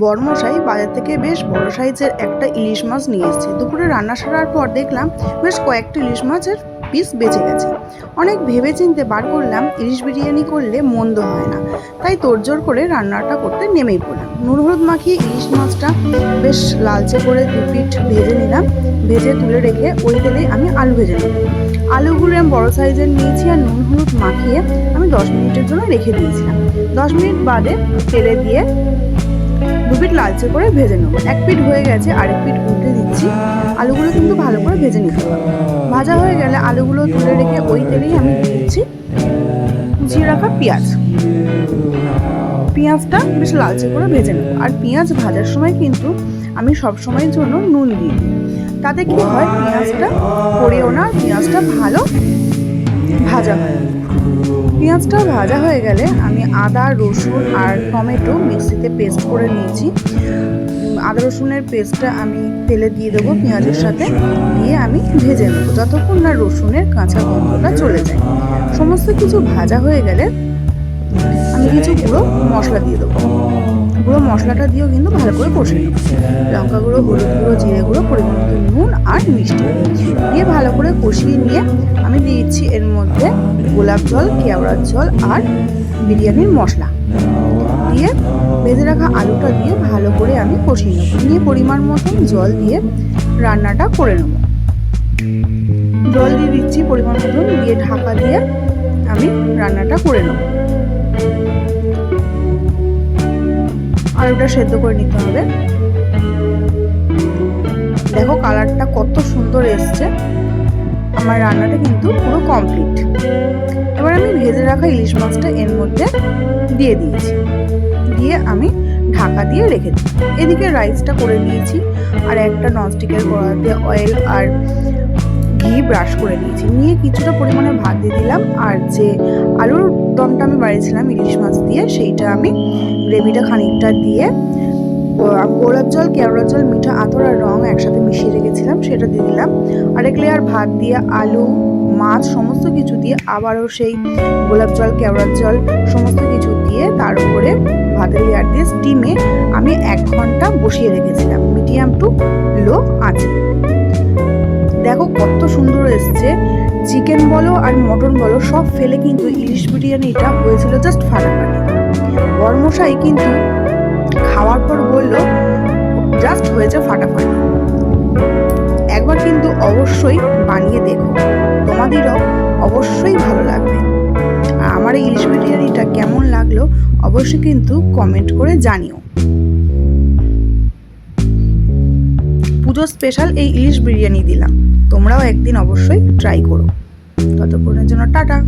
বড়মশাই বাজার থেকে বেশ বড় সাইজের একটা ইলিশ মাছ নিয়ে এসেছে। দুপুরে রান্না সারার পর দেখলাম বেশ কয়েকটা ইলিশ মাছের পিস বেঁচে গেছে। অনেক ভেবে চিন্তে বার করলাম ইলিশ বিরিয়ানি করলে মন্দ হয় না, তাই তোড়জোড় করে রান্নাটা করতে নেমেই পড়লাম। নুন হলুদ মাখিয়ে ইলিশ মাছটা বেশ লালচে করে দু পিঠ ভেজে নিলাম। ভেজে তুলে রেখে ওই তেলেই আমি আলু ভেজে নেব। আলুগুলো আমি বড় সাইজের নিয়েছি আর নুন হলুদ মাখিয়ে আমি 10 মিনিটের জন্য রেখে দিয়েছিলাম। 10 মিনিট বাদে তেলে দিয়ে দু পিঠ লালচে করে ভেজে নেবো। এক পিঠ হয়ে গেছে, আরেক পিঠ উল্টে দিচ্ছি। আলুগুলো কিন্তু ভালো করে ভেজে নিতে হবে। ভাজা হয়ে গেলে আলুগুলো তুলে রেখে ওই তেলেই আমি দিচ্ছি কুচিয়ে রাখা পেঁয়াজ। পেঁয়াজটা বেশ লালচে করে ভেজে নেবো। আর পেঁয়াজ ভাজার সময় কিন্তু আমি সব সময়ের জন্য নুন দিই, তাতে কি হয় পেঁয়াজটা পড়েও না, পেঁয়াজটা ভালো ভাজা হয়। পেঁয়াজটা ভাজা হয়ে গেলে আমি আদা রসুন আর টমেটো মিক্সিতে পেস্ট করে নিয়েছি। আদা রসুনের পেস্টটা আমি তেলে দিয়ে দেবো পেঁয়াজের সাথে, দিয়ে আমি ভেজে নেবো যতক্ষণ না রসুনের কাঁচা গন্ধটা চলে যায়। সমস্ত কিছু ভাজা হয়ে গেলে আমি কিছু গুঁড়ো মশলা দিয়ে দেবো। গুঁড়ো মশলাটা দিয়েও কিন্তু ভালো করে কষে নেব। লঙ্কা গুঁড়ো, হলুদ গুঁড়ো, জিরে গুঁড়ো, পরিমাণ মতো নুন আর মিষ্টি দিয়ে ভালো করে কষিয়ে নিয়ে আমি দিয়েছি এর মধ্যে গোলাপ জল, কেওড়ার জল আর বিরিয়ানির মশলা দিয়ে ভেজে রাখা আলুটা দিয়ে ভালো করে আমি কষিয়ে নেব। নিয়ে পরিমাণ মতন জল দিয়ে রান্নাটা করে নেব। জল দিয়ে দিচ্ছি পরিমাণ মতন, দিয়ে ঢাকা দিয়ে আমি রান্নাটা করে নেব। আলুটা সেদ্ধ করে নিতে হবে। দেখো কালারটা কত সুন্দর এসছে। আমার রান্নাটা কিন্তু পুরো কমপ্লিট। এবার আমি ভেজে রাখা ইলিশ মাছটা এর মধ্যে দিয়ে দিয়েছি, দিয়ে আমি ঢাকা দিয়ে রেখে দিই। এদিকে রাইসটা করে নিয়েছি আর একটা ননস্টিকের কড়াইতে অয়েল আর ঘি ব্রাশ করে নিয়েছি। নিয়ে কিছুটা পরিমাণে ভাত দিয়ে দিলাম। আর যে আলুর দমটা আমি বাড়িয়েছিলাম ইলিশ মাছ দিয়ে, সেইটা আমি গ্রেভিটা খানিকটা দিয়ে গোলাপ জল, কেওড়া জল, মিঠা আতর আর রং একসাথে মিশিয়ে রেখেছিলাম সেটা দিয়ে দিলাম। আরেক লেয়ার ভাত দিয়ে আলু মাছ সমস্ত কিছু দিয়ে আবারও সেই গোলাপ জল, কেওড়ার জল সমস্ত কিছু দিয়ে তার উপরে ভাতের লেয়ার দিয়ে স্টিমে আমি 1 ঘন্টা বসিয়ে রেখেছিলাম মিডিয়াম টু লো আঁচে। দেখো কত সুন্দর এসছে। চিকেন বলো আর মটন বলো সব ফেলে কিন্তু ইলিশ বিরিয়ানিটা হয়েছিল জাস্ট ফাটাফাটি। বড়মশাই কিন্তু খাওয়ার পর বলল জাস্ট হয়েছে ফাটাফাটি। একবার কিন্তু অবশ্যই বানিয়ে দেখো, তোমাদেরও অবশ্যই ভালো লাগবে। আর আমার এই ইলিশ বিরিয়ানিটা কেমন লাগলো অবশ্যই কিন্তু কমেন্ট করে জানিও। পুজো স্পেশাল এই ইলিশ বিরিয়ানি দিলাম, তোমরাও একদিন অবশ্যই ট্রাই করো। ততক্ষণের জন্য টাটা।